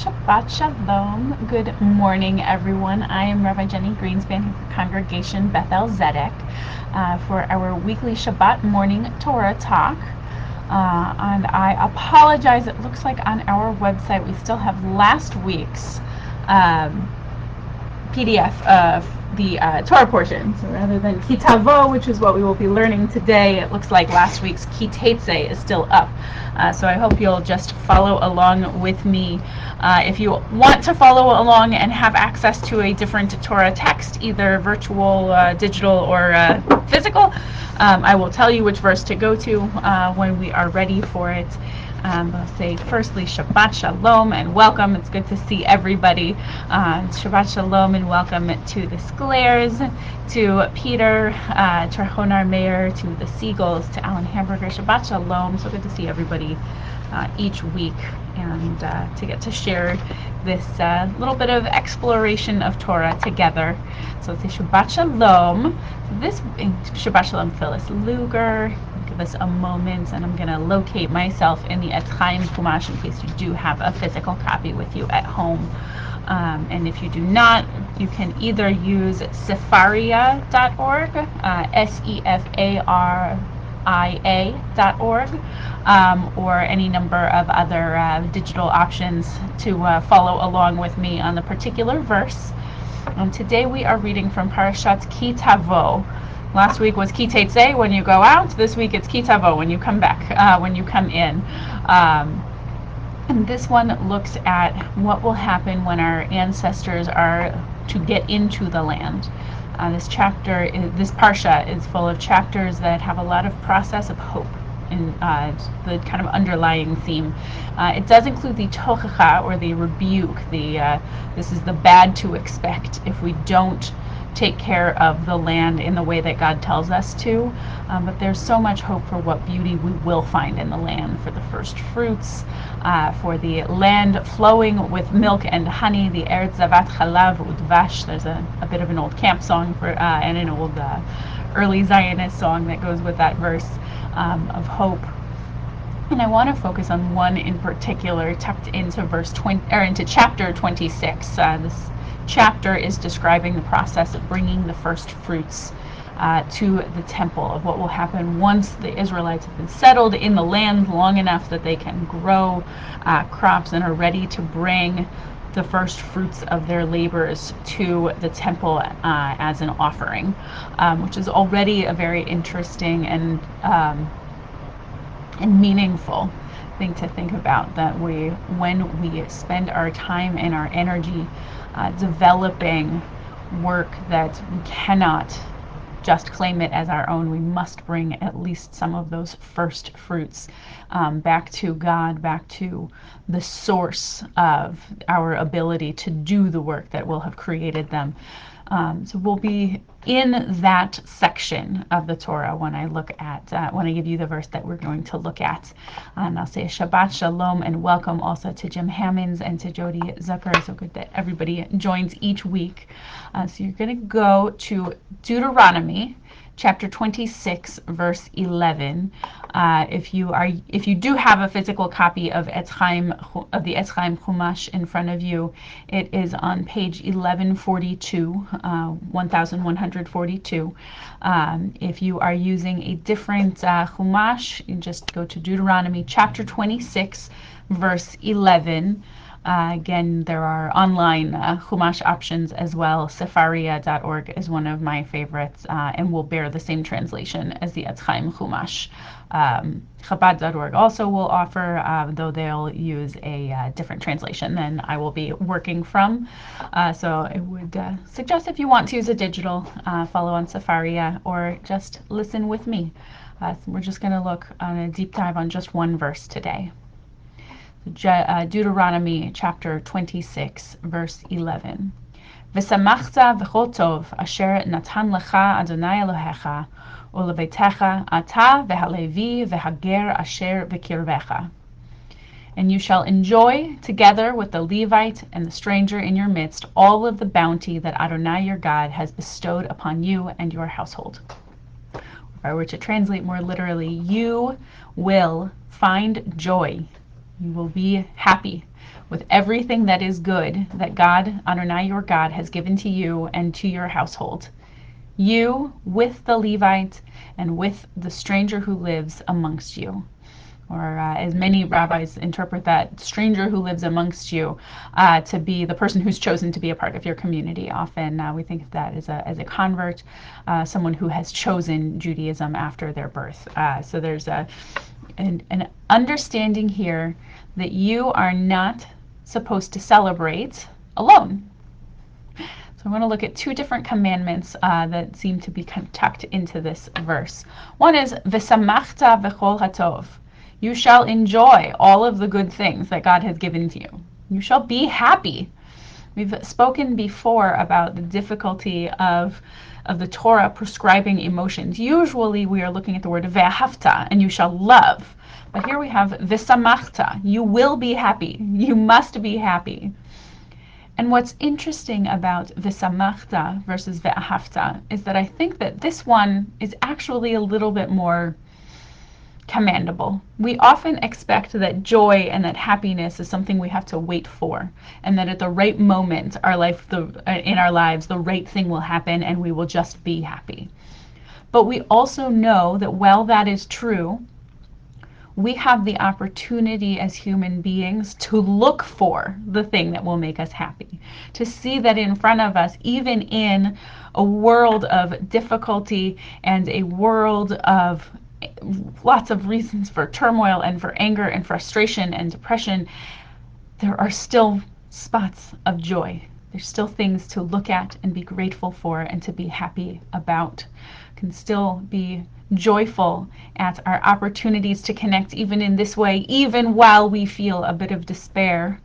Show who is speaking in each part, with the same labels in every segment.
Speaker 1: Shabbat Shalom. Good morning, everyone. I am Rabbi Jenny Greenspan for Congregation Beth-El for our weekly Shabbat morning Torah Talk. And I apologize, it looks like on our website we still have last week's PDF of the Torah portion. So rather than Kitavo, which is what we will be learning today, it looks like last week's Kitetse is still up. So I hope you'll just follow along with me. If you want to follow along and have access to a different Torah text, either virtual, digital, or physical, I will tell you which verse to go to when we are ready for it. I'll say firstly Shabbat Shalom and welcome. It's good to see everybody. Shabbat Shalom and welcome to the Sclares, to Peter, to Honar Mayer, to the Seagulls, to Alan Hamburger. Shabbat Shalom. So good to see everybody each week and to get to share this little bit of exploration of Torah together. So let's say Shabbat Shalom. This Shabbat Shalom Phyllis Luger. Give us a moment, and I'm going to locate myself in the Etz Chaim Chumash in case you do have a physical copy with you at home. And if you do not, you can either use sefaria.org, sefaria.org, or any number of other digital options to follow along with me on the particular verse. Today we are reading from Parashat Kitavo. Last week was Kitetse when you go out. This week it's Kitavo when you come back, when you come in. And this one looks at what will happen when our ancestors are to get into the land. This Parsha is full of chapters that have a lot of process of hope in the kind of underlying theme. It does include the tochacha, or the rebuke. This is the bad to expect if we don't take care of the land in the way that God tells us to. But there's so much hope for what beauty we will find in the land, for the first fruits, for the land flowing with milk and honey, the Eretz Zavat Chalav Udvash. There's a bit of an old camp song and an old early Zionist song that goes with that verse of hope. And I want to focus on one in particular tucked into into chapter 26. This chapter is describing the process of bringing the first fruits to the temple, of what will happen once the Israelites have been settled in the land long enough that they can grow crops and are ready to bring the first fruits of their labors to the temple as an offering, which is already a very interesting and meaningful thing to think about, that when we spend our time and our energy developing work that we cannot just claim it as our own, we must bring at least some of those first fruits back to God, back to the source of our ability to do the work that will have created them. So we'll be in that section of the Torah when I give you the verse that we're going to look at. And I'll say Shabbat Shalom and welcome also to Jim Hammonds and to Jody Zucker. So good that everybody joins each week. So you're going to go to Deuteronomy chapter 26, verse 11. If you do have a physical copy of the Etz Chaim Chumash in front of you, it is on page 1142, 1142. If you are using a different Chumash, you just go to Deuteronomy chapter 26, verse 11. Again, there are online Chumash options as well. Sefaria.org is one of my favorites and will bear the same translation as the Etz Chaim Chumash. Chabad.org also will offer, though they'll use a different translation than I will be working from. So I would suggest, if you want to use a digital, follow on Sefaria or just listen with me. So we're just going to look on a deep dive on just one verse today. Deuteronomy chapter 26, verse 11. V'samachta v'chol tov asher natan lecha Adonai Elohecha ulebetecha ata v'halevi v'hager asher v'kirvecha. And you shall enjoy together with the Levite and the stranger in your midst all of the bounty that Adonai your God has bestowed upon you and your household. If I were to translate more literally, you will find joy. You will be happy with everything that is good that God, Adonai your God, has given to you and to your household. You with the Levite and with the stranger who lives amongst you. Or as many rabbis interpret that, stranger who lives amongst you, to be the person who's chosen to be a part of your community. Often we think of that as a convert, someone who has chosen Judaism after their birth. So there's an understanding here that you are not supposed to celebrate alone. So I'm going to look at two different commandments that seem to be kind of tucked into this verse. One is v'samachta v'chol hatov. You shall enjoy all of the good things that God has given to you. You shall be happy. We've spoken before about the difficulty of the Torah prescribing emotions. Usually we are looking at the word ve'ahavta, and you shall love. But here we have v'samachta. You will be happy. You must be happy. And what's interesting about v'samachta versus ve'ahavta is that I think that this one is actually a little bit more commendable. We often expect that joy and that happiness is something we have to wait for, and that at the right moment in our lives, the right thing will happen and we will just be happy. But we also know that while that is true, we have the opportunity as human beings to look for the thing that will make us happy, to see that in front of us, even in a world of difficulty and a world of lots of reasons for turmoil and for anger and frustration and depression, there are still spots of joy. There's still things to look at and be grateful for and to be happy about. Can still be joyful at our opportunities to connect even in this way, even while we feel a bit of despair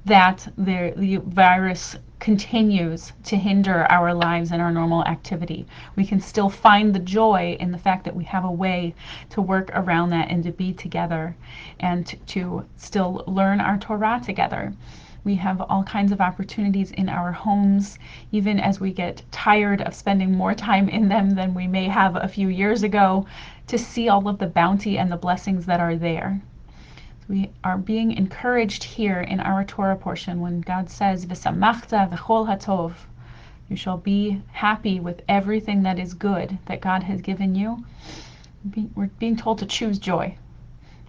Speaker 1: that the virus continues to hinder our lives and our normal activity. We can still find the joy in the fact that we have a way to work around that and to be together and to still learn our Torah together. We have all kinds of opportunities in our homes, even as we get tired of spending more time in them than we may have a few years ago, to see all of the bounty and the blessings that are there. We are being encouraged here in our Torah portion when God says, v'samachta v'chol hatov. You shall be happy with everything that is good that God has given you. We're being told to choose joy,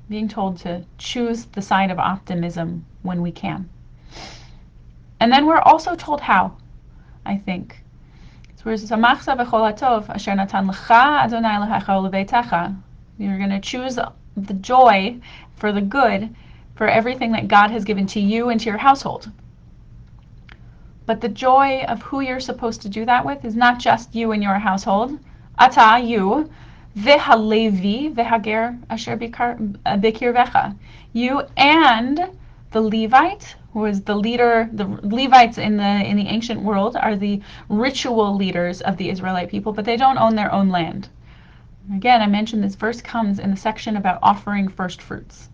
Speaker 1: being told to choose the side of optimism when we can. And then we're also told how, I think. So v'samachta v'chol hatov asher natan lecha Adonai Elohecha uleveitecha. You're going to choose the joy for the good, for everything that God has given to you and to your household. But the joy of who you're supposed to do that with is not just you and your household. Ata, you, v'halevi, v'hager asher bikirvecha. You and the Levite, who is the leader. The Levites in the ancient world are the ritual leaders of the Israelite people, but they don't own their own land. Again, I mentioned this verse comes in the section about offering first fruits.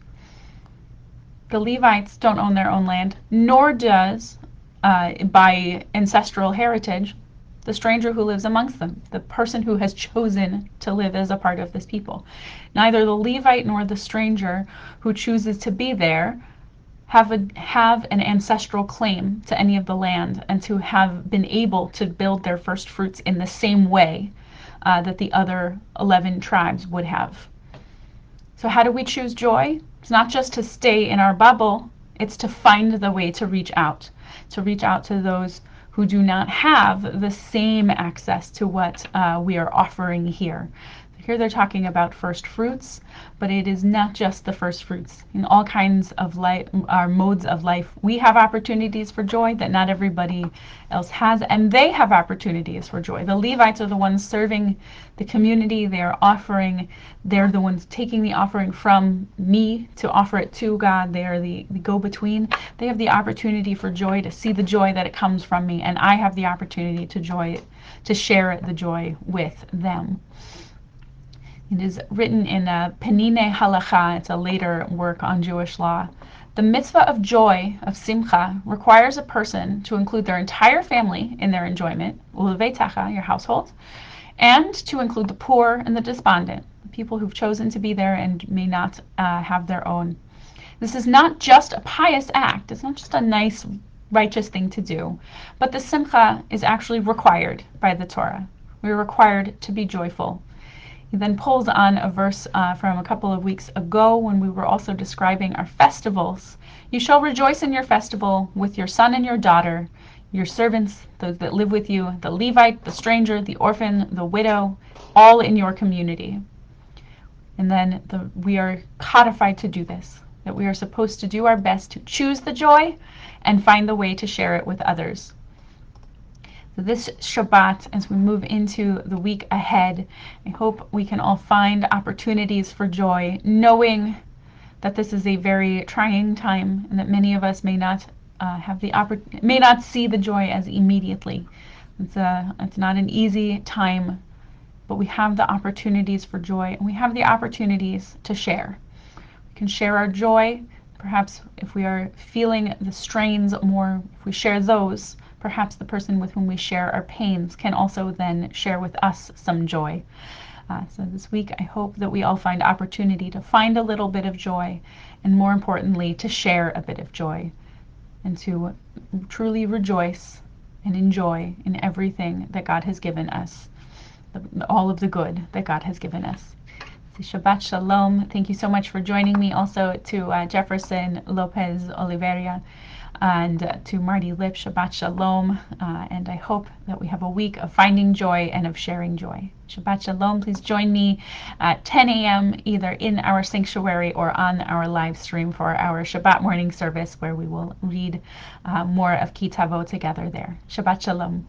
Speaker 1: The Levites don't own their own land, nor does, by ancestral heritage, the stranger who lives amongst them, the person who has chosen to live as a part of this people. Neither the Levite nor the stranger who chooses to be there have an ancestral claim to any of the land and to have been able to build their first fruits in the same way that the other 11 tribes would have. So how do we choose joy? It's not just to stay in our bubble, it's to find the way to reach out to those who do not have the same access to what we are offering here. Here they're talking about first fruits, but it is not just the first fruits. In all kinds of life, our modes of life, we have opportunities for joy that not everybody else has, and they have opportunities for joy. The Levites are the ones serving the community. They're the ones taking the offering from me to offer it to God. They are the go-between. They have the opportunity for joy, to see the joy that it comes from me, and I have the opportunity to share the joy with them. It is written in Penine Halacha, it's a later work on Jewish law. The mitzvah of joy, of Simcha, requires a person to include their entire family in their enjoyment, uleveitecha, your household, and to include the poor and the despondent, the people who've chosen to be there and may not have their own. This is not just a pious act. It's not just a nice, righteous thing to do, but the Simcha is actually required by the Torah. We're required to be joyful. He then pulls on a verse from a couple of weeks ago when we were also describing our festivals. You shall rejoice in your festival with your son and your daughter, your servants, those that live with you, the Levite, the stranger, the orphan, the widow, all in your community. And then we are codified to do this, that we are supposed to do our best to choose the joy and find the way to share it with others. So this Shabbat, as we move into the week ahead, I hope we can all find opportunities for joy, knowing that this is a very trying time and that many of us may not may not see the joy as immediately. It's not an easy time, but we have the opportunities for joy, and we have the opportunities to share. We can share our joy. Perhaps if we are feeling the strains more, if we share those, perhaps the person with whom we share our pains can also then share with us some joy. So this week, I hope that we all find opportunity to find a little bit of joy, and more importantly, to share a bit of joy, and to truly rejoice and enjoy in everything that God has given us, all of the good that God has given us. Shabbat Shalom. Thank you so much for joining me. Also to Jefferson Lopez Oliveria and to Marty Lip, Shabbat Shalom. And I hope that we have a week of finding joy and of sharing joy. Shabbat Shalom. Please join me at 10 a.m. either in our sanctuary or on our live stream for our Shabbat morning service, where we will read more of Kitavo together there. Shabbat Shalom.